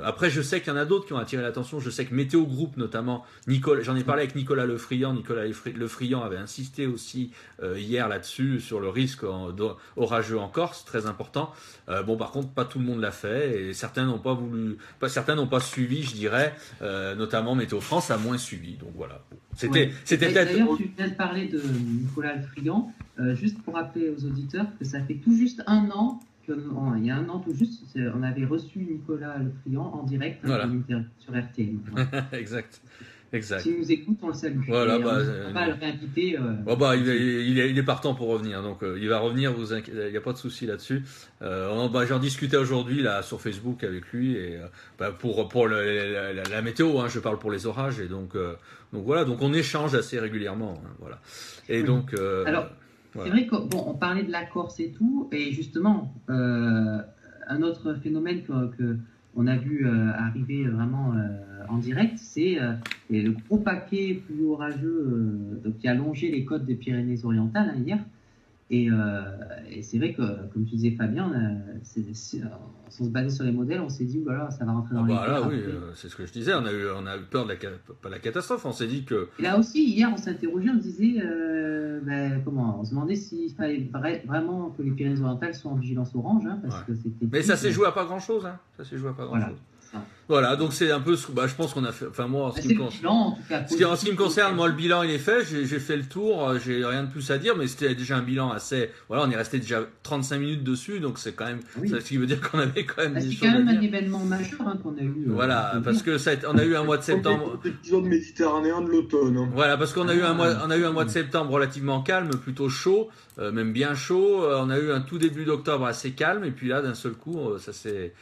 après, je sais qu'il y en a d'autres qui ont attiré l'attention. Je sais que Météo Group, notamment, j'en ai parlé avec Nicolas Lefriand. Nicolas Lefriand avait insisté aussi hier là-dessus sur le risque orageux en Corse, très important. Par contre, pas tout le monde l'a fait et certains n'ont pas suivi, je dirais. Notamment Météo France a moins suivi. Donc voilà. C'était peut-être. D'ailleurs, tu viens de parler de Nicolas Lefriand. Juste pour rappeler aux auditeurs que ça fait tout juste 1 an. Il y a 1 an tout juste, on avait reçu Nicolas Lefriand en direct sur RTM. Voilà. Exact. S'il nous écoute, on le salue. Voilà, on va le réinviter. Il est partant pour revenir, donc il va revenir. Il n'y a pas de souci là-dessus. J'en discutais aujourd'hui là sur Facebook avec lui et pour la météo. Je parle pour les orages et donc voilà. Donc on échange assez régulièrement. Voilà. Et donc. Alors. C'est vrai qu'on parlait de la Corse et tout, et justement, un autre phénomène qu'on a vu arriver vraiment en direct, c'est le gros paquet plus orageux qui a longé les côtes des Pyrénées-Orientales hier. Et c'est vrai que, comme tu disais Fabien, sans se baser sur les modèles, on s'est dit voilà, ça va rentrer dans les terres. Oui, c'est ce que je disais, on a eu peur de pas la catastrophe, on s'est dit que. Et là aussi, hier, on s'interrogeait, on se disait on se demandait s'il fallait vraiment que les Pyrénées-Orientales soient en vigilance orange, parce que c'était. Mais ça s'est joué à pas grand-chose, Voilà, donc c'est un peu, je pense qu'on a fait, enfin moi, en ce qui me concerne, moi le bilan il est fait, j'ai fait le tour, j'ai rien de plus à dire, mais c'était déjà un bilan assez, voilà, on est resté déjà 35 minutes dessus, donc c'est quand même, ce qui veut dire qu'on avait quand même des choses à dire. C'est quand même un événement majeur qu'on a eu. Voilà, parce que on a eu un mois de septembre. L'épisode méditerranéen de l'automne. Voilà, parce qu'on a eu un mois de septembre relativement calme, plutôt chaud, même bien chaud. On a eu un tout début d'octobre assez calme, et puis là, d'un seul coup, ça s'est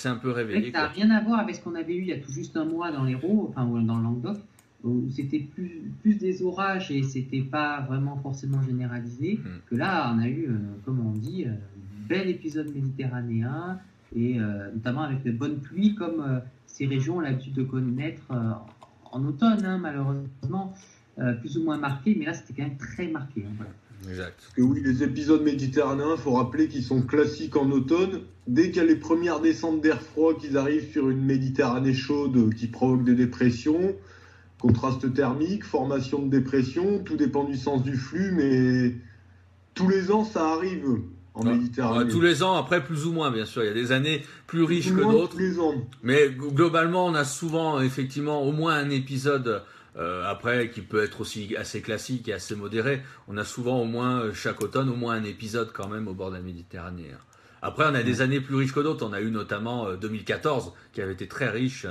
un peu réveillé. Ça n'a rien à voir avec ce qu'on avait eu il y a tout juste 1 mois dans l'Hérault, ou dans le Languedoc, où c'était plus des orages et c'était pas vraiment forcément généralisé. Que là, on a eu, comme on dit, un bel épisode méditerranéen, et notamment avec de bonnes pluies, comme ces régions ont l'habitude de connaître en automne, malheureusement. plus ou moins marqué, mais là c'était quand même très marqué. Hein, voilà. Exact. Parce que oui, les épisodes méditerranéens, il faut rappeler qu'ils sont classiques en automne. Dès qu'il y a les premières descentes d'air froid, qu'ils arrivent sur une Méditerranée chaude qui provoque des dépressions, contraste thermique, formation de dépression, tout dépend du sens du flux, mais tous les ans ça arrive en Méditerranée. Tous les ans, après plus ou moins bien sûr, il y a des années plus riches que Moins d'autres. tous les ans. Mais globalement, on a souvent effectivement au moins un épisode après qui peut être aussi assez classique et assez modéré. On a souvent au moins chaque automne au moins un épisode quand même au bord de la Méditerranée. Après, on a des années plus riches que d'autres. On a eu notamment 2014 qui avait été très riche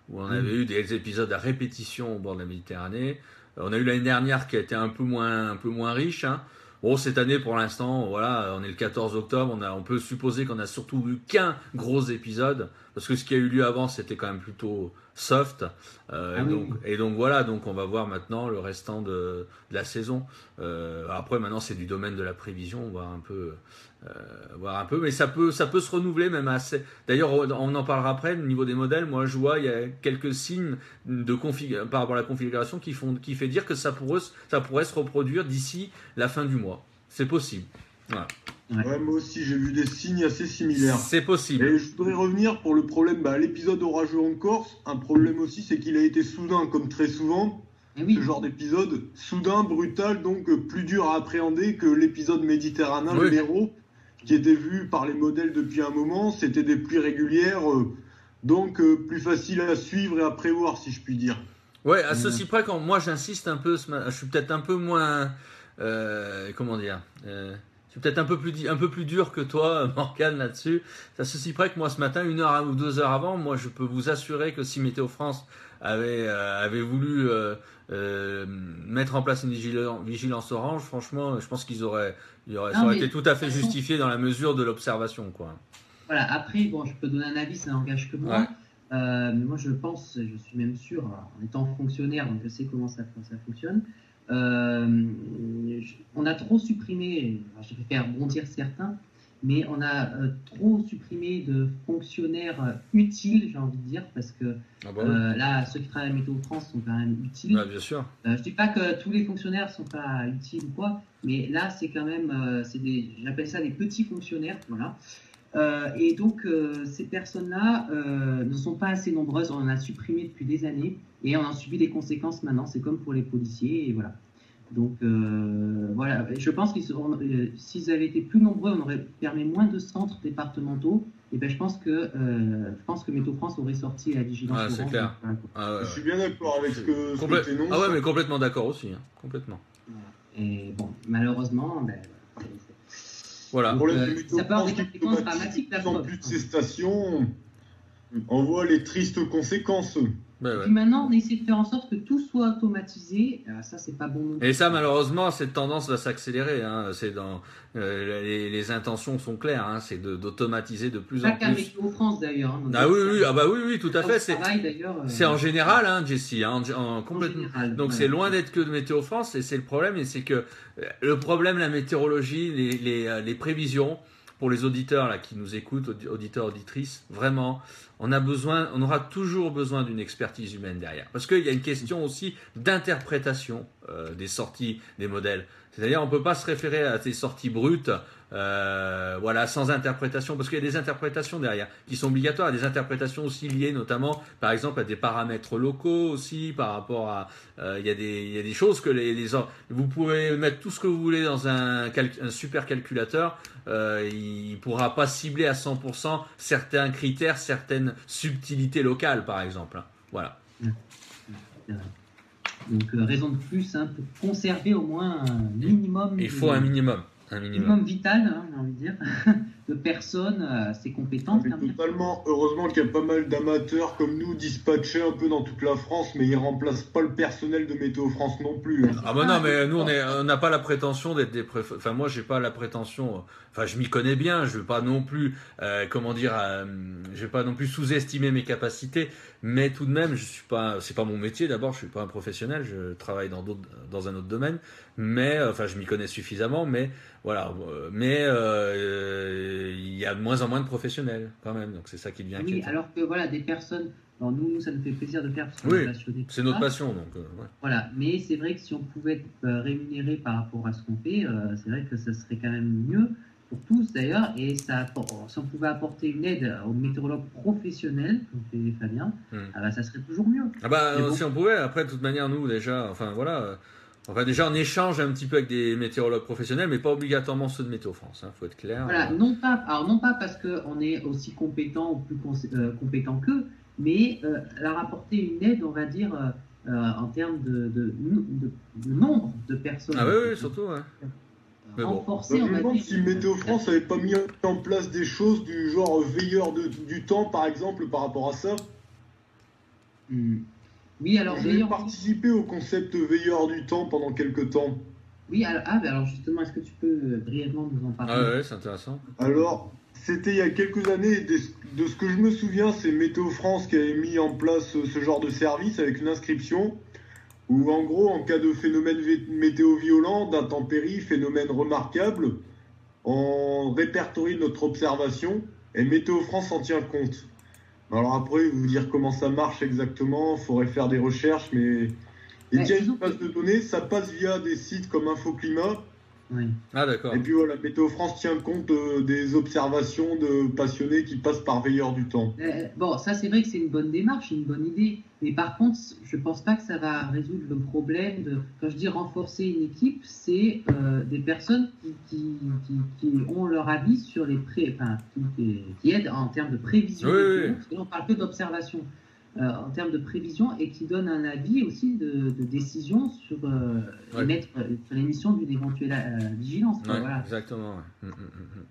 où on avait eu des épisodes à répétition au bord de la Méditerranée. On a eu l'année dernière qui a été un peu moins riche. Hein. Bon, cette année, pour l'instant, voilà, on est le 14 octobre, on peut supposer qu'on a surtout eu qu'un gros épisode, parce que ce qui a eu lieu avant, c'était quand même plutôt soft. Et donc voilà, donc on va voir maintenant le restant de la saison. Après, maintenant, c'est du domaine de la prévision, voir un peu, mais ça peut se renouveler même assez. D'ailleurs, on en parlera après. Au niveau des modèles, moi, je vois il y a quelques signes par rapport à la configuration qui fait dire que ça pourrait se reproduire d'ici la fin du mois. C'est possible. Voilà. Ouais, moi aussi, j'ai vu des signes assez similaires. C'est possible. Et je voudrais revenir pour le problème, l'épisode orageux en Corse. Un problème aussi, c'est qu'il a été soudain, comme très souvent. Ce genre d'épisode, soudain, brutal, donc plus dur à appréhender que l'épisode méditerranéen, le héros, qui était vu par les modèles depuis un moment. C'était des pluies régulières, donc plus facile à suivre et à prévoir, si je puis dire. Ouais, à ceci près, quand moi j'insiste un peu, je suis peut-être un peu moins, comment dire, je suis peut-être un peu plus dur que toi, Morgane, là-dessus. À ceci près que moi ce matin, 1 heure ou 2 heures avant, moi je peux vous assurer que si Météo France avait voulu mettre en place une vigilance orange, franchement, je pense ça aurait été tout à fait justifié dans la mesure de l'observation, quoi. Voilà, après, bon, je peux donner un avis, ça n'engage que moi. Ouais. Moi, je pense, je suis même sûr, en étant fonctionnaire, donc je sais comment ça fonctionne. On a trop supprimé, je vais faire bondir certains, mais on a trop supprimé de fonctionnaires utiles, j'ai envie de dire, parce que là, ceux qui travaillent à Météo France sont quand même utiles. Ouais, bien sûr. Je dis pas que tous les fonctionnaires sont pas utiles ou quoi, mais là, c'est quand même, j'appelle ça des petits fonctionnaires, voilà. Et donc, ces personnes-là ne sont pas assez nombreuses. On en a supprimé depuis des années et on en subit des conséquences maintenant. C'est comme pour les policiers et voilà. Donc, voilà. Je pense qu'ils s'ils avaient été plus nombreux, on aurait permis moins de centres départementaux. Et ben, je pense que Météo France aurait sorti la vigilance. Ah, c'est clair. Je suis bien d'accord avec ce que tu énonces. Ah ouais, mais complètement d'accord aussi, hein. Complètement. Et bon, malheureusement, voilà. Donc, ça peut avoir des conséquences dramatiques. En plus de ces stations, on voit les tristes conséquences. Ouais. Puis maintenant, on essaie de faire en sorte que tout soit automatisé. Ça, c'est pas bon. Et ça, malheureusement, cette tendance va s'accélérer. Hein. C'est les intentions sont claires. Hein. C'est d'automatiser de plus en plus. Pas qu'à Météo France d'ailleurs. Hein, oui, tout à fait. C'est en général, hein, Jessie. Hein, complètement. Général, donc c'est loin d'être que de Météo France. Et c'est le problème. Et c'est que le problème, la météorologie, les prévisions. Pour les auditeurs là qui nous écoutent, auditeurs, auditrices, vraiment, on aura toujours besoin d'une expertise humaine derrière. Parce qu'il y a une question aussi d'interprétation des sorties des modèles. C'est-à-dire, on ne peut pas se référer à ces sorties brutes, sans interprétation, parce qu'il y a des interprétations derrière qui sont obligatoires, des interprétations aussi liées notamment, par exemple, à des paramètres locaux aussi, par rapport à, il y a des choses que vous pouvez mettre tout ce que vous voulez dans un super calculateur, il pourra pas cibler à 100% certains critères, certaines subtilités locales, par exemple. Voilà. Donc, raison de plus pour conserver au moins un minimum. Il faut un minimum. Un minimum vital, j'ai envie de dire, de personnes assez compétentes. Totalement. Heureusement qu'il y a pas mal d'amateurs comme nous dispatchés un peu dans toute la France, mais ils remplacent pas le personnel de Météo France non plus. Hein. Ah bah non, mais nous on n'a pas la prétention d'être des Enfin moi j'ai pas la prétention. Enfin je m'y connais bien. Je veux pas non plus, je vais pas non plus sous-estimer mes capacités. Mais tout de même, c'est pas mon métier d'abord. Je suis pas un professionnel. Je travaille dans un autre domaine. Mais je m'y connais suffisamment. Mais voilà. il y a de moins en moins de professionnels quand même, donc c'est ça qui devient Oui, inquiétant. alors que voilà, des personnes, alors nous, ça nous fait plaisir de faire parce qu'on Oui, est passionnés. c'est notre passion, donc ouais. Voilà, mais c'est vrai que si on pouvait être rémunéré par rapport à ce qu'on fait, c'est vrai que ça serait quand même mieux pour tous d'ailleurs, et si on pouvait apporter une aide aux météorologues professionnels, comme fait Fabien, ah bah, ça serait toujours mieux. Ah bah, Mais bon. si on pouvait, après, de toute manière, nous, déjà, enfin voilà, déjà, on échange un petit peu avec des météorologues professionnels, mais pas obligatoirement ceux de Météo France, faut être clair. Voilà, non pas parce qu'on est aussi compétent ou plus compétent qu'eux, mais leur apporter une aide, on va dire, en termes de nombre de personnes. Ah oui, surtout, ouais. Mais bon. Renforcer, Je on me va demande dire. si Météo France n'avait pas mis en place des choses du genre veilleur du temps, par exemple, par rapport à ça. Oui, alors J'ai participé au concept veilleur du temps pendant quelques temps. Oui, alors justement, est-ce que tu peux brièvement nous en parler? Ah ouais, c'est intéressant. Alors, c'était il y a quelques années, et de ce que je me souviens, c'est Météo France qui avait mis en place ce genre de service avec une inscription où, en gros, en cas de phénomène météo violent, d'intempéries, phénomène remarquable, on répertorie notre observation et Météo France en tient compte. Alors après, vous dire comment ça marche exactement, il faudrait faire des recherches, mais il tient une base de données, ça passe via des sites comme Infoclimat. Oui. Ah d'accord. Et puis voilà, Météo France tient compte des observations de passionnés qui passent par veilleur du temps. Bon, ça c'est vrai que c'est une bonne démarche, une bonne idée, mais par contre, je pense pas que ça va résoudre le problème de, quand je dis renforcer une équipe, c'est des personnes qui ont leur avis sur les qui aident en termes de prévision. Oui. Parce que là, on parle que d'observation. En termes de prévision et qui donne un avis aussi de décision sur sur l'émission d'une éventuelle vigilance. Ouais, voilà. exactement. Ouais.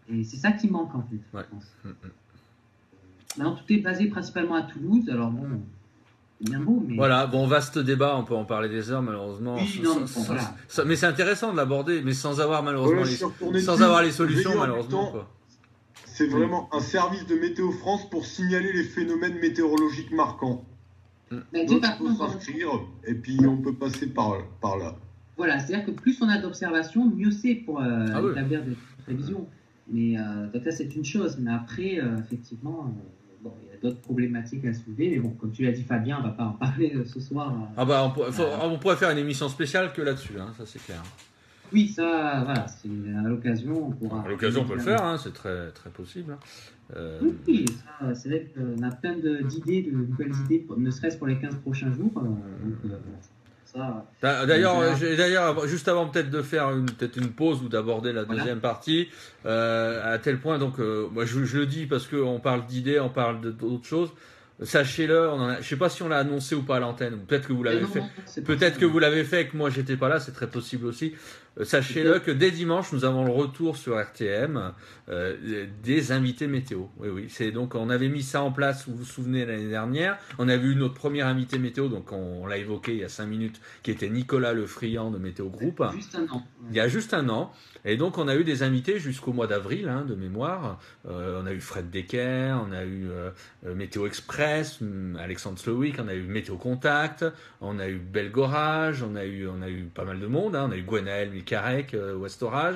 Et c'est ça qui manque en fait, Ouais. je pense. Maintenant, tout est basé principalement à Toulouse, alors bon, c'est bien beau, mais... Voilà, bon, vaste débat, on peut en parler des heures, malheureusement. Oui, non, voilà. Mais c'est intéressant de l'aborder, mais sans avoir malheureusement les solutions, malheureusement. Quoi. C'est vraiment un service de Météo France pour signaler les phénomènes météorologiques marquants. Donc il faut s'inscrire et puis on peut passer par là. Voilà, c'est-à-dire que plus on a d'observations, mieux c'est pour établir des prévisions. Mais donc là, c'est une chose. Mais après, effectivement, bon, il y a d'autres problématiques à soulever. Mais bon, comme tu l'as dit, Fabien, on ne va pas en parler ce soir. On pourrait faire une émission spéciale que là-dessus, hein, ça c'est clair. Oui, ça, voilà, c'est à l'occasion. À l'occasion, on peut le faire, hein, c'est très, très possible. Oui, ça, c'est vrai qu'on a plein d'idées, de nouvelles idées, ne serait-ce pour les 15 prochains jours. D'ailleurs, juste avant peut-être de faire peut-être une pause ou d'aborder la deuxième partie, à tel point, donc, moi je le dis parce qu'on parle d'idées, on parle d'autres choses. Sachez-le, je ne sais pas si on l'a annoncé ou pas à l'antenne, peut-être que vous l'avez fait. Peut-être que vous l'avez fait et que moi j'étais pas là, c'est très possible aussi. Sachez-le que dès dimanche, nous avons le retour sur RTM des invités météo. Oui, c'est donc on avait mis ça en place, vous vous souvenez l'année dernière. On avait eu notre premier invité météo, donc on l'a évoqué il y a 5 minutes, qui était Nicolas Lefriand de Météo Group. Juste un an. Il y a juste un an. Et donc on a eu des invités jusqu'au mois d'avril, hein, de mémoire. On a eu Fred Decker, on a eu Météo Express, Alexandre Slowick, on a eu Météo Contact, on a eu Belgorage, on a eu pas mal de monde, hein, on a eu Gwenaël Milcarec, West Orage.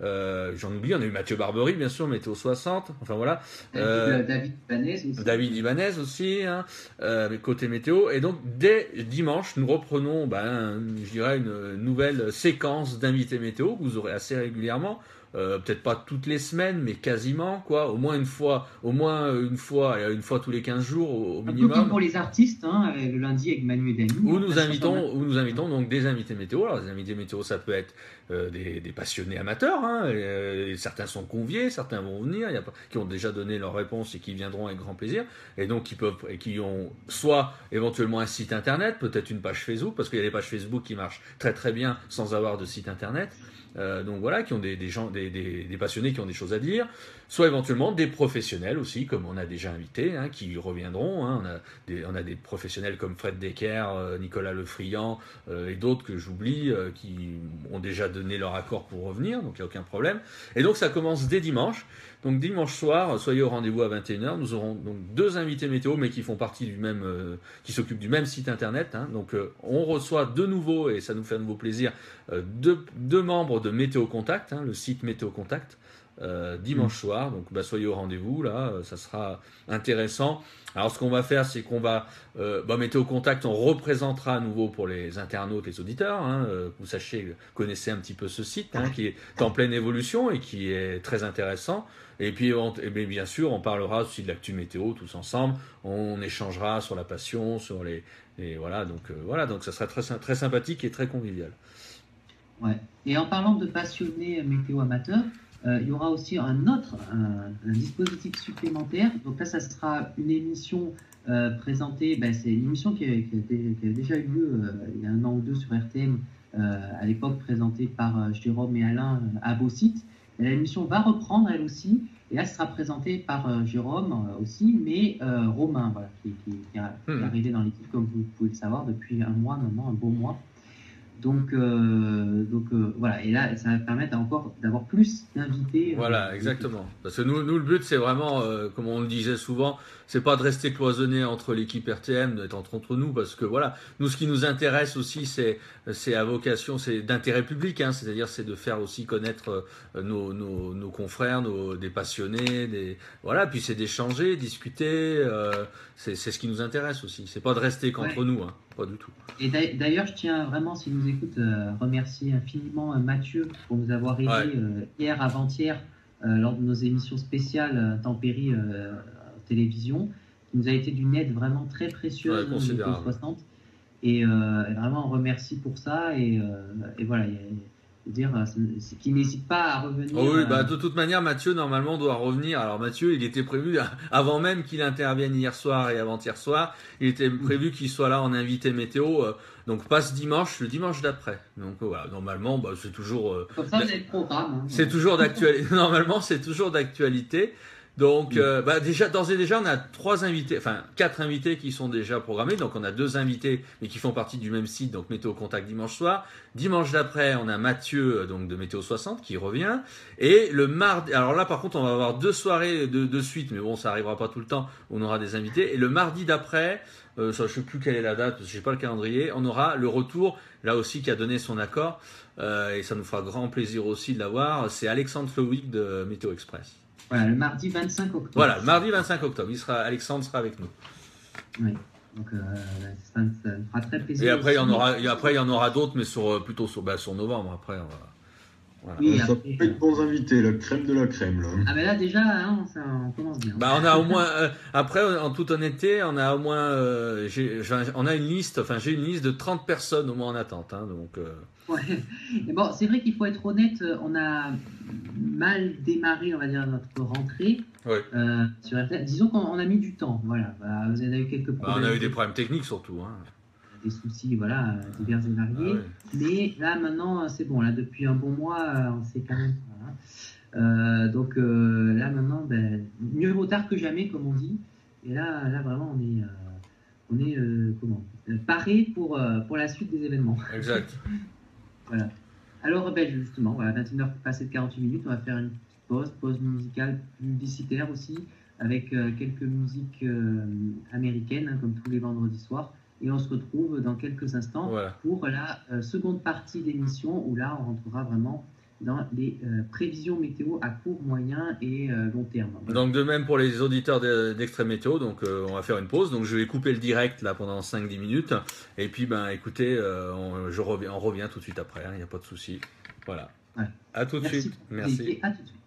J'en oublie, on a eu Mathieu Barbery, bien sûr, Météo 60, enfin voilà. David Ibanez aussi, hein, côté météo. Et donc, dès dimanche, nous reprenons, je dirais, une nouvelle séquence d'invités météo que vous aurez assez régulièrement. Peut-être pas toutes les semaines, mais quasiment, quoi. Au moins une fois tous les 15 jours au minimum. Un peu comme pour les artistes, hein, le lundi avec Manu et Dany. Où nous invitons donc des invités météo. Alors, les invités météo, ça peut être des passionnés amateurs, hein, certains sont conviés, certains vont venir, qui ont déjà donné leur réponse et qui viendront avec grand plaisir, et donc qui ont soit éventuellement un site internet, peut-être une page Facebook, parce qu'il y a des pages Facebook qui marchent très très bien sans avoir de site internet. Donc voilà, qui ont des passionnés qui ont des choses à dire, soit éventuellement des professionnels aussi, comme on a déjà invité, hein, qui reviendront. Hein. On a des professionnels comme Fred Decker, Nicolas Lefriand et d'autres que j'oublie, qui ont déjà donné leur accord pour revenir, donc il n'y a aucun problème. Et donc ça commence dès dimanche. Donc dimanche soir, soyez au rendez-vous à 21h. Nous aurons donc 2 invités météo, mais qui font partie du même, qui s'occupent du même site internet. Hein. Donc on reçoit de nouveau, et ça nous fait un nouveau plaisir, deux membres de Météo Contact, le site Météo Contact, dimanche soir. Donc soyez au rendez-vous, là, ça sera intéressant. Alors ce qu'on va faire, c'est qu'on va Météo Contact, on représentera à nouveau pour les internautes, les auditeurs, que vous sachiez, connaissez un petit peu ce site qui est en pleine évolution et qui est très intéressant. Et puis bien sûr, on parlera aussi de l'actu météo tous ensemble. On échangera sur la passion, sur les voilà. Donc ça sera très sympathique et très convivial. Ouais. Et en parlant de passionnés météo amateurs, il y aura aussi un dispositif supplémentaire. Donc là, ça sera une émission présentée. C'est une émission qui a déjà eu lieu il y a 1 an ou 2 sur RTM, à l'époque présentée par Jérôme et Alain à Beausite. L'émission va reprendre elle aussi. Et là, ce sera présenté par Jérôme aussi, mais Romain, voilà, qui est arrivé dans l'équipe, comme vous pouvez le savoir, depuis un mois maintenant, un beau mois. Donc voilà, et là, ça va permettre encore d'avoir plus d'invités. Voilà, exactement. Parce que nous, le but, c'est vraiment, comme on le disait souvent, c'est pas de rester cloisonné entre l'équipe RTM, d'être entre nous, parce que voilà, nous, ce qui nous intéresse aussi, c'est à vocation, c'est d'intérêt public, c'est-à-dire c'est de faire aussi connaître nos confrères, des passionnés, voilà, puis c'est d'échanger, discuter, c'est ce qui nous intéresse aussi. C'est pas de rester qu'entre nous, pas du tout. Et d'ailleurs, je tiens vraiment, s'il nous écoute, remercier infiniment Mathieu pour nous avoir aidé hier, avant-hier, lors de nos émissions spéciales Tempéry télévision, qui nous a été d'une aide vraiment très précieuse au Météo 60. Et vraiment, on remercie pour ça. Et voilà, qui n'hésite pas à revenir. Oh oui, de toute manière, Mathieu, normalement, doit revenir. Alors, Mathieu, il était prévu, avant même qu'il intervienne hier soir et avant-hier soir, il était prévu qu'il soit là en invité météo. Donc, pas ce dimanche, le dimanche d'après. Donc, voilà, normalement, c'est toujours. Comme ça, vous avez le programme. C'est toujours d'actualité. Normalement, c'est toujours d'actualité. Donc, déjà, d'ores et déjà, on a 4 invités qui sont déjà programmés. Donc, on a 2 invités, mais qui font partie du même site, donc Météo Contact dimanche soir. Dimanche d'après, on a Mathieu, donc de Météo 60, qui revient. Et le mardi, alors là, par contre, on va avoir 2 soirées de suite, mais bon, ça arrivera pas tout le temps. On aura des invités. Et le mardi d'après, je sais plus quelle est la date, parce que j'ai pas le calendrier. On aura le retour, là aussi, qui a donné son accord. Et ça nous fera grand plaisir aussi de l'avoir. C'est Alexandre Flowig de Météo Express. Voilà, le mardi 25 octobre. Voilà, le mardi 25 octobre. Alexandre sera avec nous. Oui, donc ça me fera très plaisir. Et après, il y en aura d'autres, mais plutôt sur novembre. Après, voilà. Oui, ça fait de bons invités, la crème de la crème. Là. Ah, mais là, déjà, on commence bien. On a au moins, après, en toute honnêteté, on a au moins, on a une liste, j'ai une liste de 30 personnes au moins en attente. Donc, Ouais. Et bon, c'est vrai qu'il faut être honnête, on a mal démarré, on va dire, notre rentrée sur RTL. Disons qu'on a mis du temps. Voilà. Vous avez eu quelques problèmes. On a eu des problèmes techniques surtout. Des soucis, voilà, divers et variés. Mais là, maintenant, c'est bon. Là, depuis un bon mois, on sait quand même. Voilà. Donc là, maintenant, mieux vaut tard que jamais, comme on dit. Et là vraiment, on est paré pour la suite des événements. Exact. Voilà. Alors, justement, voilà, 21h passées de 48 minutes, on va faire une petite pause musicale publicitaire aussi, avec quelques musiques américaines, comme tous les vendredis soirs. Et on se retrouve dans quelques instants pour la seconde partie d'émission, où là, on rentrera vraiment dans les prévisions météo à court, moyen et long terme. Voilà. Donc, de même pour les auditeurs d'Extrême Météo, donc on va faire une pause. Donc, je vais couper le direct là pendant 5-10 minutes. Et puis, écoutez, on revient tout de suite après, il n'y a pas de souci. Voilà. Ouais. À tout de suite. Merci. À tout de suite.